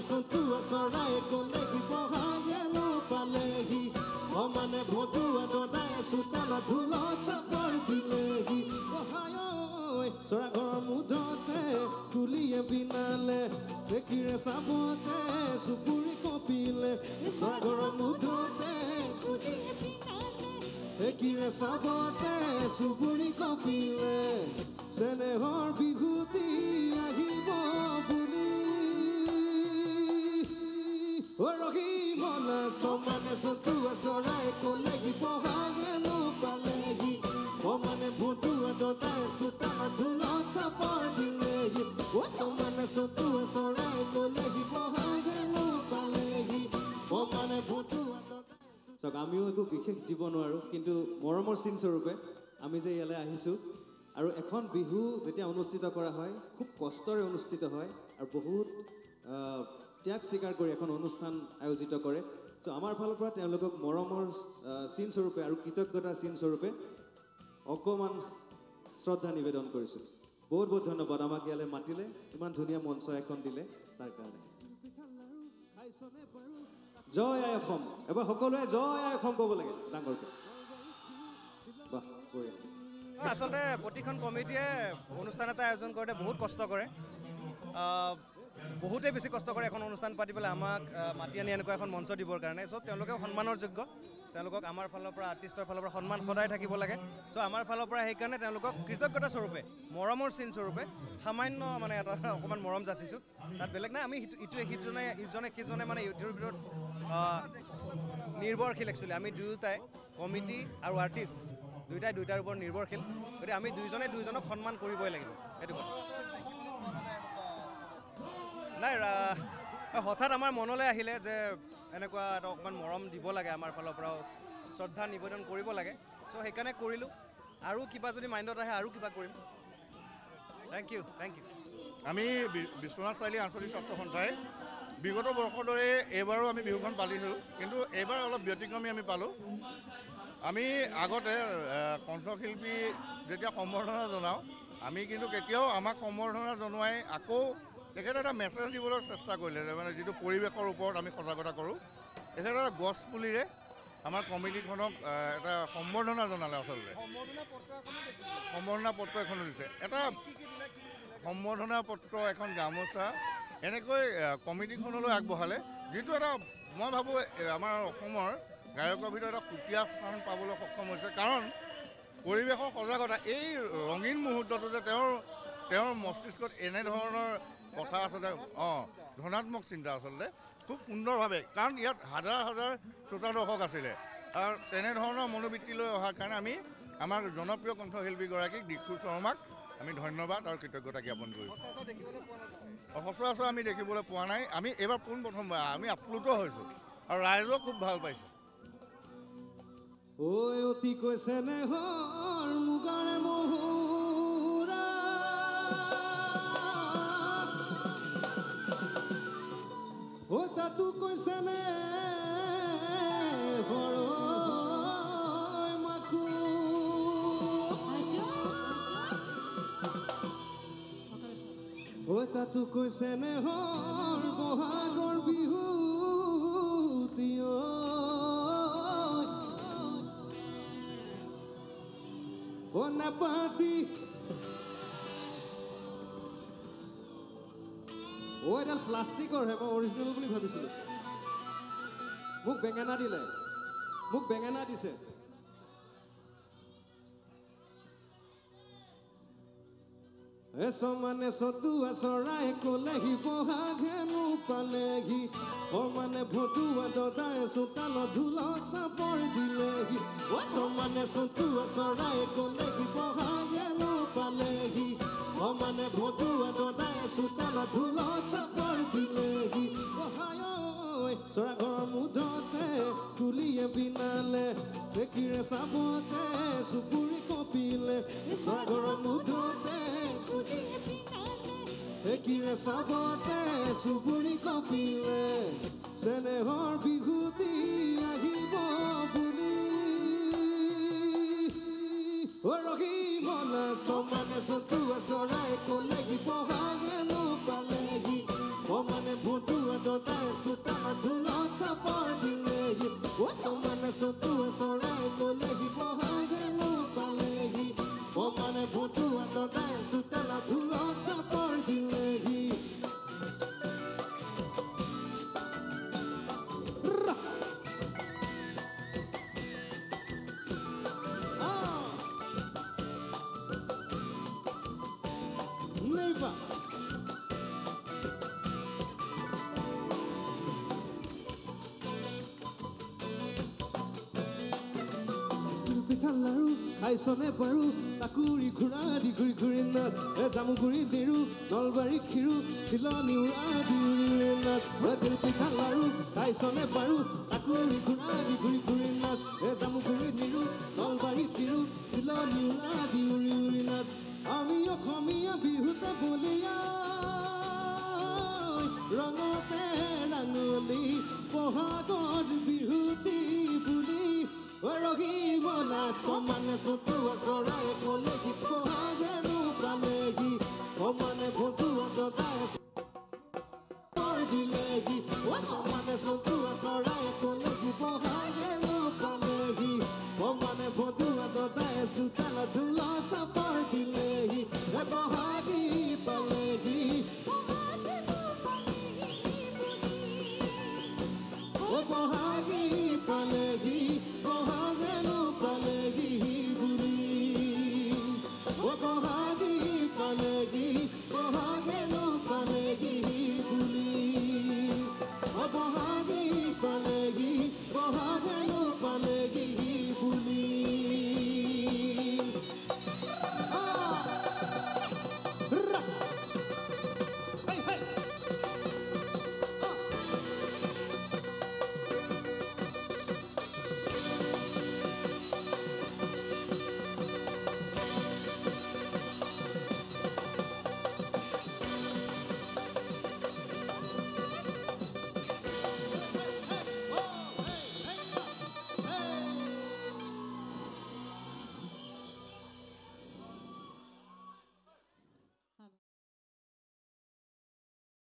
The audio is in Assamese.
চতুৱা চৰাই কলেহি বহাগেনো পালেহি সমানে ভতুৱা দদাই চোতালত ঢোলত চাপৰ দিলেহি চৰা ঘৰৰ মুধতে কুলিয়ে বিনালে ঢেঁকীৰে চাবতে চুপুৰি কঁপিলে চৰা ঘৰৰ মুধতে কুলিয়ে বিনালে ঢেঁকীৰে চাবতে চুপুৰি কঁপিলে চেনেহৰ বিহুতি আহিব বুলি ৰহি মনা সমানে চতুৱা চৰাই কলেহি বহাগেনো পালেহি সমানে ভতুৱা দদাই চোতালত ঢোলত চাপৰ দিলেহি সমানে চতুৱা চৰাই কলেহি বহাগেনো পালেহি সমানে ভতুৱা দদাই চাওক আমিও একো বিশেষ দিব নোৱাৰোঁ কিন্তু মৰমৰ চিন স্বৰূপে আমি যে ইয়ালৈ আহিছোঁ আৰু এখন বিহু যেতিয়া অনুষ্ঠিত কৰা হয় খুব কষ্টৰে অনুষ্ঠিত হয় আৰু বহুত ত্যাগ স্বীকাৰ কৰি এখন অনুষ্ঠান আয়োজিত কৰে চ' আমাৰ ফালৰ পৰা তেওঁলোকক মৰমৰ চিন স্বৰূপে আৰু কৃতজ্ঞতাৰ চিন স্বৰূপে অকণমান শ্ৰদ্ধা নিবেদন কৰিছোঁ বহুত বহুত ধন্যবাদ আমাক ইয়ালৈ মাতিলে ইমান ধুনীয়া মঞ্চ এখন দিলে তাৰ কাৰণে জয় আই অসম এবাৰ সকলোৱে জয় আই অসম ক'ব লাগে ডাঙৰকৈ বাহ বঢ়িয়া আচলতে প্ৰতিখন কমিটিয়ে অনুষ্ঠান এটা আয়োজন কৰোঁতে বহুত কষ্ট কৰে বহুতেই বেছি কষ্ট কৰে এখন অনুষ্ঠান পাতি পেলাই আমাক মাতি আনি এনেকুৱা এখন মঞ্চ দিবৰ কাৰণে চ' তেওঁলোকেও সন্মানৰ যোগ্য তেওঁলোকক আমাৰ ফালৰ পৰা আৰ্টিষ্টৰ ফালৰ পৰা সন্মান সদায় থাকিব লাগে চ' আমাৰ ফালৰ পৰা সেইকাৰণে তেওঁলোকক কৃতজ্ঞতা স্বৰূপে মৰমৰ চিন স্বৰূপে সামান্য মানে এটা অকণমান মৰম যাচিছোঁ তাত বেলেগ নাই আমি ইটোৱে সিজনে মানে ইটোৰ ভিতৰত নিৰ্ভৰশীল একচুৱেলি আমি দুয়োটাই কমিটি আৰু আৰ্টিষ্ট দুয়োটাৰ ওপৰত নিৰ্ভৰশীল গতিকে আমি দুইজনে দুইজনক সন্মান কৰিবই লাগিব সেইটো কথা নাই হঠাৎ আমাৰ মনলৈ আহিলে যে এনেকুৱা এটা অকণমান মৰম দিব লাগে আমাৰ ফালৰ পৰাও শ্ৰদ্ধা নিবেদন কৰিব লাগে চ' সেইকাৰণে কৰিলোঁ আৰু কিবা যদি মাইণ্ডত আহে আৰু কিবা কৰিম থেংক ইউ আমি বিশ্বনাথ চাৰিআলি আঞ্চলিক ছাত্ৰ সন্থাই বিগত বৰ্ষৰ দৰে এইবাৰো আমি বিহুখন পালিছোঁ কিন্তু এইবাৰ অলপ ব্যতিক্ৰমী আমি পালোঁ আমি আগতে কণ্ঠশিল্পী যেতিয়া সম্বৰ্ধনা জনাওঁ আমি কিন্তু কেতিয়াও আমাক সম্বৰ্ধনা জনোৱাই আকৌ তেখেতে এটা মেছেজ দিবলৈ চেষ্টা কৰিলে যে মানে যিটো পৰিৱেশৰ ওপৰত আমি সজাগতা কৰোঁ তেখেতে এটা গছ পুলিৰে আমাৰ কমিটিখনক এটা সম্বৰ্ধনা জনালে আচলতে সম্বৰ্ধনা পত্ৰ এখনো দিছে এটা সম্বৰ্ধনা পত্ৰ এখন গামোচা এনেকৈ কমিটিখনলৈ আগবঢ়ালে যিটো এটা মই ভাবোঁ আমাৰ অসমৰ গায়কৰ ভিতৰত এটা সুকীয়া স্থান পাবলৈ সক্ষম হৈছে কাৰণ পৰিৱেশৰ সজাগতা এই ৰঙীন মুহূৰ্তটো যে তেওঁৰ মস্তিষ্কত এনেধৰণৰ কথা আচলতে ধনাত্মক চিন্তা আচলতে খুব সুন্দৰভাৱে কাৰণ ইয়াত হাজাৰ হাজাৰ শ্ৰোতা দৰ্শক আছিলে আৰু তেনেধৰণৰ মনোবৃত্তি লৈ অহাৰ কাৰণে আমি আমাৰ জনপ্ৰিয় কণ্ঠশিল্পীগৰাকীক দিক্ষু শৰ্মাক আমি ধন্যবাদ আৰু কৃতজ্ঞতা জ্ঞাপন কৰিছোঁ সচৰাচৰ আমি দেখিবলৈ পোৱা নাই আমি এইবাৰ পোনপ্ৰথমবাৰ আমি আপ্লুত হৈছোঁ আৰু ৰাইজেও খুব ভাল পাইছে ঐ অতি কৈছে নেহৰ মুগাৰে মহুৰা ঐ তাতো কৈছে নে হৰৈ মাকো ঐ তাতো কৈছে নেহৰ বহাগৰ বিহু নাপাতি এডাল প্লাষ্টিকৰ হে মই অৰিজিনেল বুলি ভাবিছিলোঁ মোক বেঙেনা দিছে সমানে চতুৱা চৰাই কলেহি বহাগেনো পালেহি সমানে ভতুৱা দদাই চোতালত ঢোলত চাপৰ দিলেহি সমানে চতুৱা চৰাই কলেহি বহাগেনো পালেহি সমানে ভতুৱা দদাই চোতালত ঢোলত চাপৰ দিলেহি চৰা ঘৰৰ মুধতে কুলিয়ে বিনালে ঢেঁকীৰে চাবতে চুপুৰি কঁপিলে চৰা ঘৰৰ মুধতে ঢেঁকীৰে চাবতে চুপুৰি কঁপিলে চেনেহৰ বিহুতি আহিব বুলি ৰহি মনা সমানে চতুৱা চৰাই কলেহি বহাগেনো পালেহি সমানে ভতুৱা লাৰু খাইছনে বাৰু তাকুৰি ঘূৰা দি ঘূৰি ঘূৰি নাচ জামুগুৰি দিৰু নলবাৰী খিৰু চিলনি উৰা দি উৰি নাচ তিল পিঠা লাৰু খাইছনে বাৰু তাকুৰি ঘূৰা দি ঘূৰি ঘূৰি নাচ জামুগুৰি দিৰু নলবাৰী খিৰু চিলনি উৰা দি উৰি উৰি নাচ আমি অসমীয়া বিহুতে বলিয়া ৰঙতে ৰাঙলী বহাগৰ বিহুতি বুলি ৰহিমলা সমানে চতুৱা চৰাই কলেহি বহাগেনো পালেহি সমানে ভতুৱা দদাই দিলেহি সমানে চতুৱা